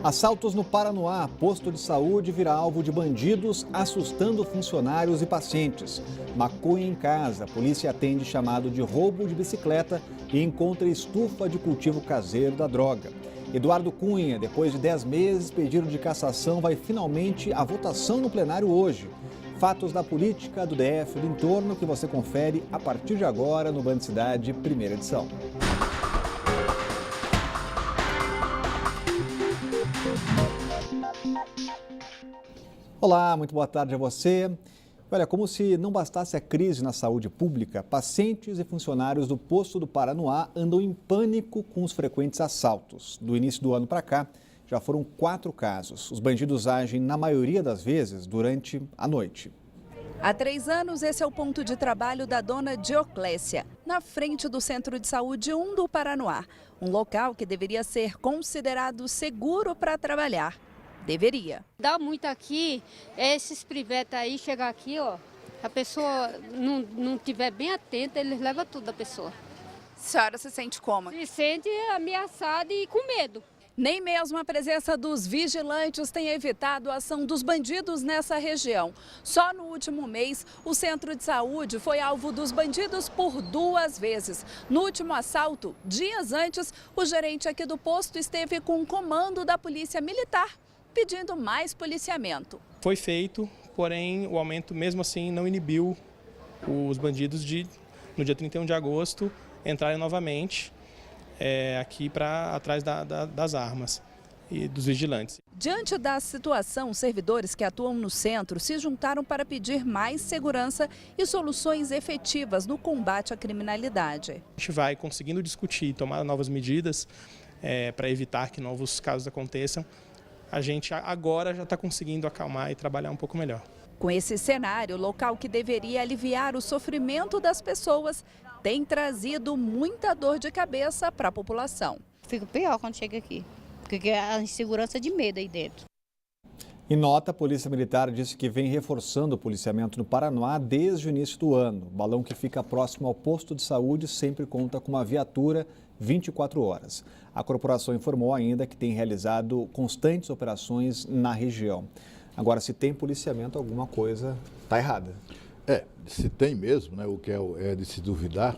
Assaltos no Paranoá. Posto de saúde vira alvo de bandidos, assustando funcionários e pacientes. Maconha em casa. A polícia atende chamado de roubo de bicicleta e encontra estufa de cultivo caseiro da droga. Eduardo Cunha, depois de 10 meses, pedido de cassação vai finalmente à votação no plenário hoje. Fatos da política do DF e do entorno que você confere a partir de agora no Band Cidade, primeira edição. Olá, muito boa tarde a você. Olha, como se não bastasse a crise na saúde pública, pacientes e funcionários do posto do Paranoá andam em pânico com os frequentes assaltos. Do início do ano para cá, já foram 4 casos. Os bandidos agem, na maioria das vezes, durante a noite. Há 3 anos, esse é o ponto de trabalho da dona Dioclésia, na frente do Centro de Saúde 1 do Paranoá. Um local que deveria ser considerado seguro para trabalhar. Deveria. Dá muito aqui, esses privetes aí, chegar aqui, ó, a pessoa não tiver bem atenta, eles levam tudo da pessoa. A senhora se sente como? Se sente ameaçada e com medo. Nem mesmo a presença dos vigilantes tem evitado a ação dos bandidos nessa região. Só no último mês, o centro de saúde foi alvo dos bandidos por 2 vezes. No último assalto, dias antes, o gerente aqui do posto esteve com o comando da Polícia Militar, pedindo mais policiamento. Foi feito, porém o aumento mesmo assim não inibiu os bandidos de, no dia 31 de agosto, entrarem novamente aqui para atrás das armas e dos vigilantes. Diante da situação, os servidores que atuam no centro se juntaram para pedir mais segurança e soluções efetivas no combate à criminalidade. A gente vai conseguindo discutir e tomar novas medidas para evitar que novos casos aconteçam. A gente agora já está conseguindo acalmar e trabalhar um pouco melhor. Com esse cenário, o local que deveria aliviar o sofrimento das pessoas tem trazido muita dor de cabeça para a população. Fica pior quando chega aqui, porque é a insegurança de medo aí dentro. Em nota, a Polícia Militar disse que vem reforçando o policiamento no Paranoá desde o início do ano. O balão que fica próximo ao posto de saúde sempre conta com uma viatura 24 horas. A corporação informou ainda que tem realizado constantes operações na região. Agora, se tem policiamento, alguma coisa está errada. Se tem mesmo, né, o que é de se duvidar,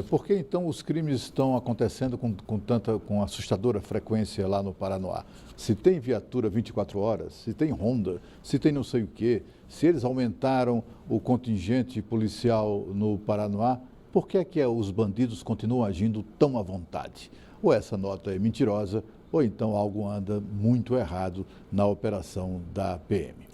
por que então os crimes estão acontecendo com assustadora frequência lá no Paranoá? Se tem viatura 24 horas, se tem ronda, se tem não sei o quê, se eles aumentaram o contingente policial no Paranoá, por que é que os bandidos continuam agindo tão à vontade? Ou essa nota é mentirosa, ou então algo anda muito errado na operação da PM.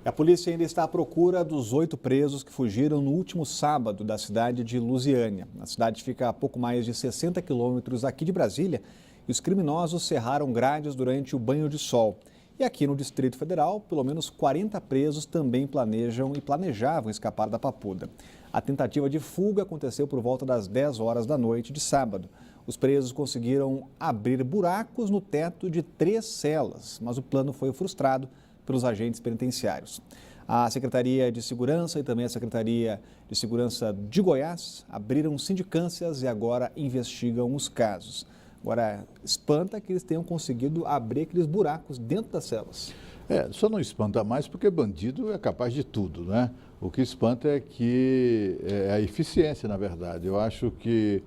A polícia ainda está à procura dos 8 presos que fugiram no último sábado da cidade de Lusiânia. A cidade fica a pouco mais de 60 quilômetros aqui de Brasília e os criminosos cerraram grades durante o banho de sol. E aqui no Distrito Federal, pelo menos 40 presos também planejavam escapar da Papuda. A tentativa de fuga aconteceu por volta das 10 horas da noite de sábado. Os presos conseguiram abrir buracos no teto de 3 celas, mas o plano foi frustrado pelos agentes penitenciários. A Secretaria de Segurança e também a Secretaria de Segurança de Goiás abriram sindicâncias e agora investigam os casos. Agora, espanta que eles tenham conseguido abrir aqueles buracos dentro das celas. Só não espanta mais porque bandido é capaz de tudo, né? O que espanta é que é a eficiência, na verdade. Eu acho que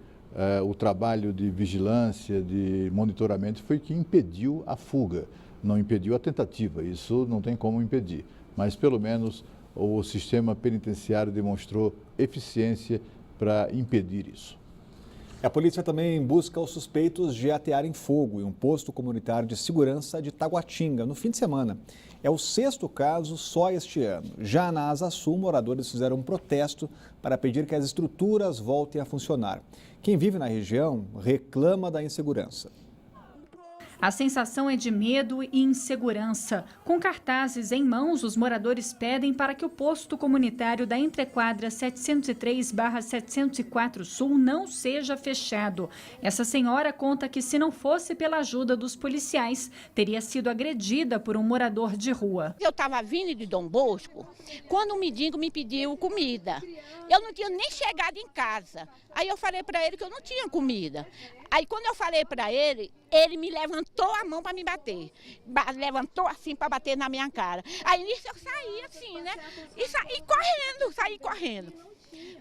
o trabalho de vigilância, de monitoramento foi que impediu a fuga, não impediu a tentativa. Isso não tem como impedir, mas pelo menos o sistema penitenciário demonstrou eficiência para impedir isso. A polícia também busca os suspeitos de atearem fogo em um posto comunitário de segurança de Taguatinga no fim de semana. É o 6º caso só este ano. Já na Asa Sul, moradores fizeram um protesto para pedir que as estruturas voltem a funcionar. Quem vive na região reclama da insegurança. A sensação é de medo e insegurança. Com cartazes em mãos, os moradores pedem para que o posto comunitário da entrequadra 703/704 Sul não seja fechado. Essa senhora conta que, se não fosse pela ajuda dos policiais, teria sido agredida por um morador de rua. Eu estava vindo de Dom Bosco, quando um mendigo me pediu comida. Eu não tinha nem chegado em casa. Aí eu falei para ele que eu não tinha comida. Aí quando eu falei para ele, Ele me levantou a mão para me bater. Levantou assim para bater na minha cara. Aí nisso eu saí assim, né? E saí correndo.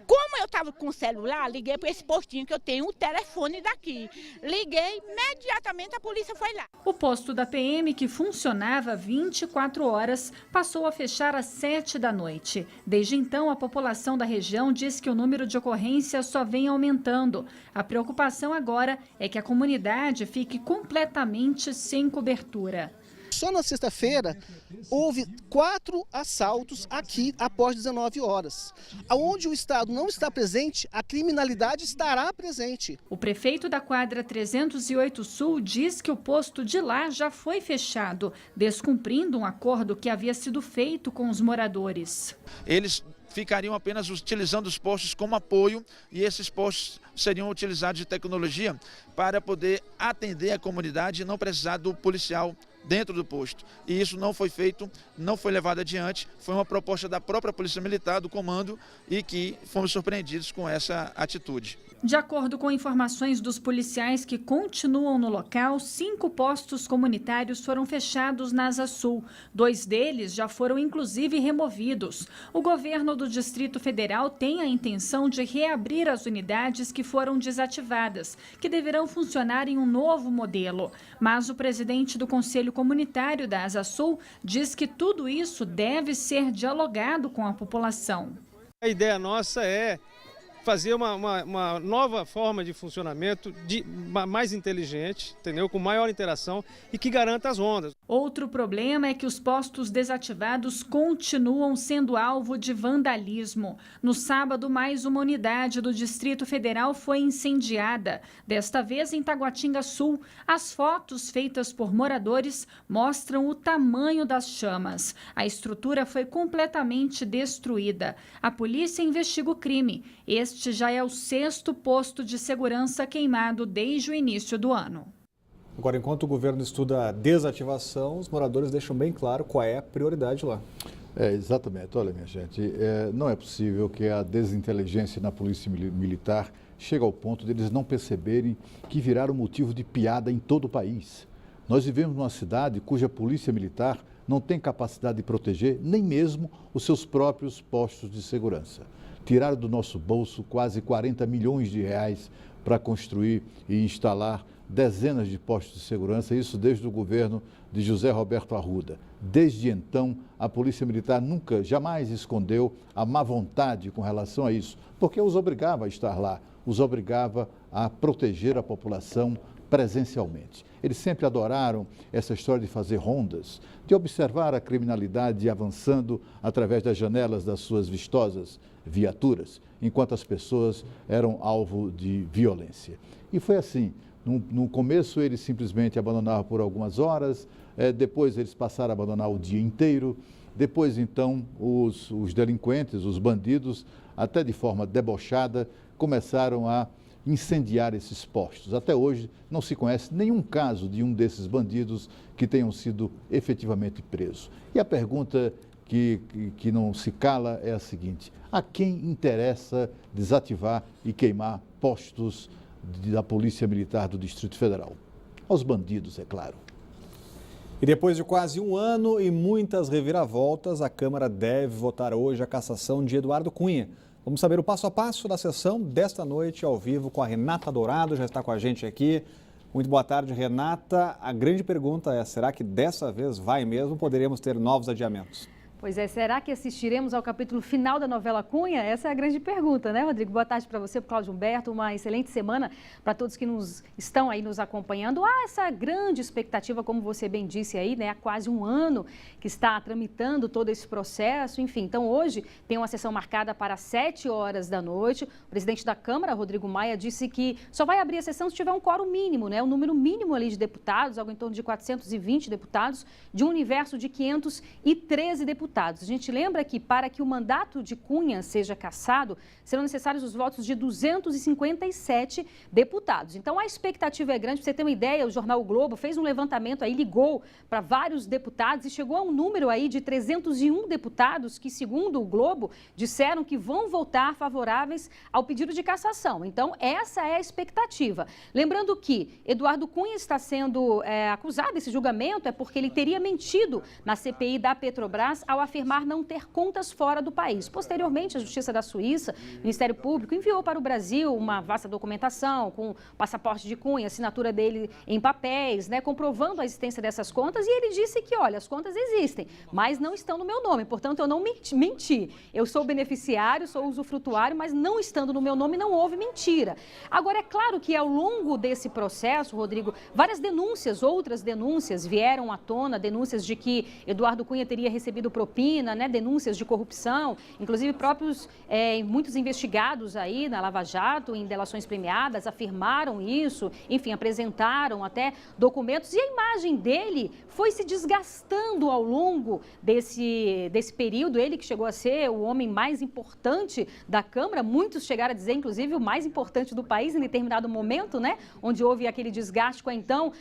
Como eu estava com o celular, liguei para esse postinho que eu tenho o telefone daqui. Liguei, imediatamente a polícia foi lá. O posto da PM, que funcionava 24 horas, passou a fechar às 7 da noite. Desde então, a população da região diz que o número de ocorrências só vem aumentando. A preocupação agora é que a comunidade fique completamente sem cobertura. Só na sexta-feira houve 4 assaltos aqui após 19 horas. Onde o Estado não está presente, a criminalidade estará presente. O prefeito da quadra 308 Sul diz que o posto de lá já foi fechado, descumprindo um acordo que havia sido feito com os moradores. Eles ficariam apenas utilizando os postos como apoio e esses postos seriam utilizados de tecnologia para poder atender a comunidade e não precisar do policial dentro do posto. E isso não foi feito, não foi levado adiante, foi uma proposta da própria Polícia Militar, do comando, e que fomos surpreendidos com essa atitude. De acordo com informações dos policiais que continuam no local, 5 postos comunitários foram fechados na Asa Sul. 2 deles já foram inclusive removidos. O governo do Distrito Federal tem a intenção de reabrir as unidades que foram desativadas, que deverão funcionar em um novo modelo. Mas o presidente do Conselho Comunitário da Asa Sul diz que tudo isso deve ser dialogado com a população. A ideia nossa é fazer uma nova forma de funcionamento mais inteligente, entendeu? Com maior interação e que garanta as rondas. Outro problema é que os postos desativados continuam sendo alvo de vandalismo. No sábado, mais uma unidade do Distrito Federal foi incendiada. Desta vez em Taguatinga Sul. As fotos feitas por moradores mostram o tamanho das chamas. A estrutura foi completamente destruída. A polícia investiga o crime. Este já é o 6º posto de segurança queimado desde o início do ano. Agora, enquanto o governo estuda a desativação, os moradores deixam bem claro qual é a prioridade lá. Exatamente. Olha, minha gente, não é possível que a desinteligência na polícia militar chegue ao ponto de eles não perceberem que viraram motivo de piada em todo o país. Nós vivemos numa cidade cuja polícia militar não tem capacidade de proteger nem mesmo os seus próprios postos de segurança. Tiraram do nosso bolso quase 40 milhões de reais para construir e instalar dezenas de postos de segurança, isso desde o governo de José Roberto Arruda. Desde então, a Polícia Militar jamais escondeu a má vontade com relação a isso, porque os obrigava a estar lá, os obrigava a proteger a população presencialmente. Eles sempre adoraram essa história de fazer rondas, de observar a criminalidade avançando através das janelas das suas vistosas viaturas, enquanto as pessoas eram alvo de violência. E foi assim. No começo, eles simplesmente abandonavam por algumas horas, depois eles passaram a abandonar o dia inteiro, depois, então, os delinquentes, os bandidos, até de forma debochada, começaram a incendiar esses postos. Até hoje, não se conhece nenhum caso de um desses bandidos que tenham sido efetivamente presos. E a pergunta que não se cala é a seguinte: a quem interessa desativar e queimar postos da Polícia Militar do Distrito Federal? Aos bandidos, é claro. E depois de quase um ano e muitas reviravoltas, a Câmara deve votar hoje a cassação de Eduardo Cunha. Vamos saber o passo a passo da sessão desta noite ao vivo com a Renata Dourado, já está com a gente aqui. Muito boa tarde, Renata. A grande pergunta é, será que dessa vez vai mesmo? Poderíamos ter novos adiamentos? Pois é, será que assistiremos ao capítulo final da novela Cunha? Essa é a grande pergunta, né, Rodrigo? Boa tarde para você, para o Cláudio Humberto, uma excelente semana para todos que estão aí nos acompanhando. Há essa grande expectativa, como você bem disse aí, né, há quase um ano que está tramitando todo esse processo, enfim. Então, hoje tem uma sessão marcada para 7 horas da noite. O presidente da Câmara, Rodrigo Maia, disse que só vai abrir a sessão se tiver um quórum mínimo, né, um número mínimo ali de deputados, algo em torno de 420 deputados, de um universo de 513 deputados. deputados. A gente lembra que para que o mandato de Cunha seja cassado, serão necessários os votos de 257 deputados. Então a expectativa é grande. Para você ter uma ideia, o jornal O Globo fez um levantamento aí, ligou para vários deputados e chegou a um número aí de 301 deputados que, segundo o Globo, disseram que vão votar favoráveis ao pedido de cassação. Então essa é a expectativa. Lembrando que Eduardo Cunha está sendo acusado, esse julgamento é porque ele teria mentido na CPI da Petrobras ao afirmar não ter contas fora do país. Posteriormente, a Justiça da Suíça, o Ministério Público, enviou para o Brasil uma vasta documentação com o passaporte de Cunha, assinatura dele em papéis, né, comprovando a existência dessas contas, e ele disse que, olha, as contas existem, mas não estão no meu nome, portanto, eu não menti. Eu sou beneficiário, sou usufrutuário, mas não estando no meu nome, não houve mentira. Agora, é claro que ao longo desse processo, Rodrigo, várias denúncias, outras denúncias vieram à tona, denúncias de que Eduardo Cunha teria recebido propina, né, denúncias de corrupção, inclusive próprios muitos investigados aí na Lava Jato, em delações premiadas, afirmaram isso, enfim, apresentaram até documentos, e a imagem dele foi se desgastando ao longo desse período. Ele que chegou a ser o homem mais importante da Câmara, muitos chegaram a dizer, inclusive, o mais importante do país em determinado momento, né, onde houve aquele desgaste com a então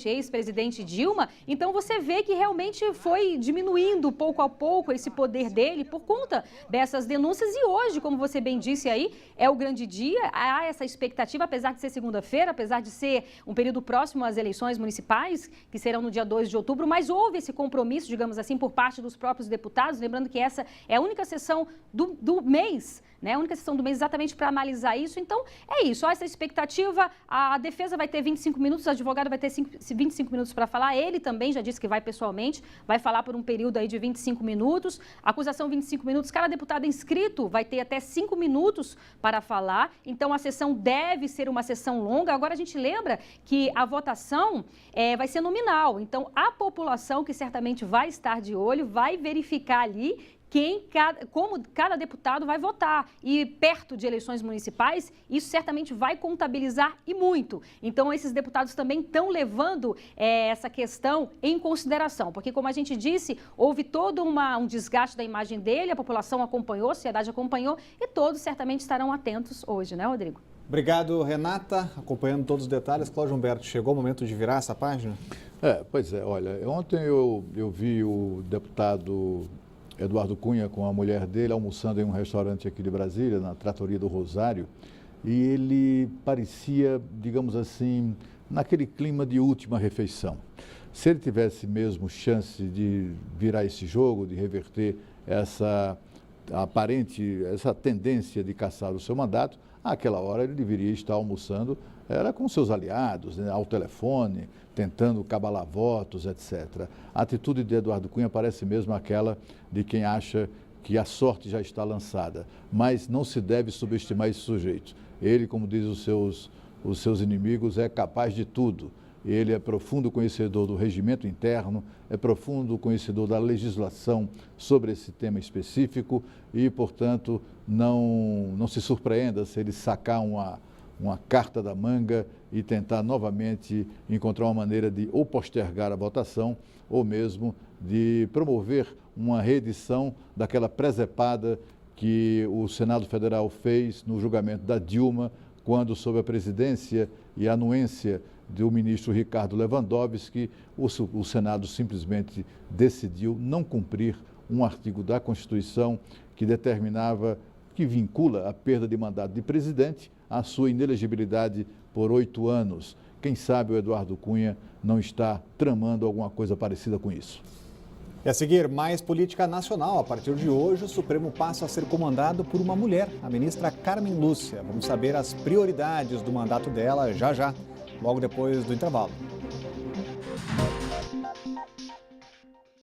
ex-presidente Dilma. Então você vê que realmente foi diminuindo pouco a pouco esse poder dele por conta dessas denúncias, e hoje, como você bem disse aí, é o grande dia, há essa expectativa, apesar de ser segunda-feira, apesar de ser um período próximo às eleições municipais, que serão no dia 2 de outubro, mas houve esse compromisso, digamos assim, por parte dos próprios deputados, lembrando que essa é a única sessão do mês, né? A única sessão do mês exatamente para analisar isso. Então, é isso, essa expectativa. A defesa vai ter 25 minutos, o advogado vai ter 25 minutos para falar. Ele também já disse que vai pessoalmente, vai falar por um período aí de 25 minutos. Acusação 25 minutos, cada deputado inscrito vai ter até 5 minutos para falar. Então, a sessão deve ser uma sessão longa. Agora, a gente lembra que a votação vai ser nominal. Então, a população, que certamente vai estar de olho, vai verificar ali como cada deputado vai votar. E perto de eleições municipais, isso certamente vai contabilizar e muito. Então, esses deputados também estão levando essa questão em consideração, porque, como a gente disse, houve todo um desgaste da imagem dele, a população acompanhou, a sociedade acompanhou, e todos certamente estarão atentos hoje, né, Rodrigo? Obrigado, Renata. Acompanhando todos os detalhes. Cláudio Humberto, chegou o momento de virar essa página? Pois é, olha, ontem eu vi o deputado Eduardo Cunha com a mulher dele almoçando em um restaurante aqui de Brasília, na Tratoria do Rosário, e ele parecia, digamos assim, naquele clima de última refeição. Se ele tivesse mesmo chance de virar esse jogo, de reverter essa tendência de cassar o seu mandato, àquela hora ele deveria estar almoçando, era com seus aliados, né, ao telefone, tentando cabalar votos, etc. A atitude de Eduardo Cunha parece mesmo aquela de quem acha que a sorte já está lançada, mas não se deve subestimar esse sujeito. Ele, como diz os seus inimigos, é capaz de tudo. Ele é profundo conhecedor do regimento interno, é profundo conhecedor da legislação sobre esse tema específico e, portanto, não se surpreenda se ele sacar uma carta da manga e tentar novamente encontrar uma maneira de ou postergar a votação ou mesmo de promover uma reedição daquela presepada que o Senado Federal fez no julgamento da Dilma, quando, sob a presidência e a anuência do ministro Ricardo Lewandowski, o Senado simplesmente decidiu não cumprir um artigo da Constituição que determinava, que vincula a perda de mandato de presidente à sua inelegibilidade por 8 anos. Quem sabe o Eduardo Cunha não está tramando alguma coisa parecida com isso. E a seguir, mais política nacional. A partir de hoje, o Supremo passa a ser comandado por uma mulher, a ministra Carmen Lúcia. Vamos saber as prioridades do mandato dela já, logo depois do intervalo.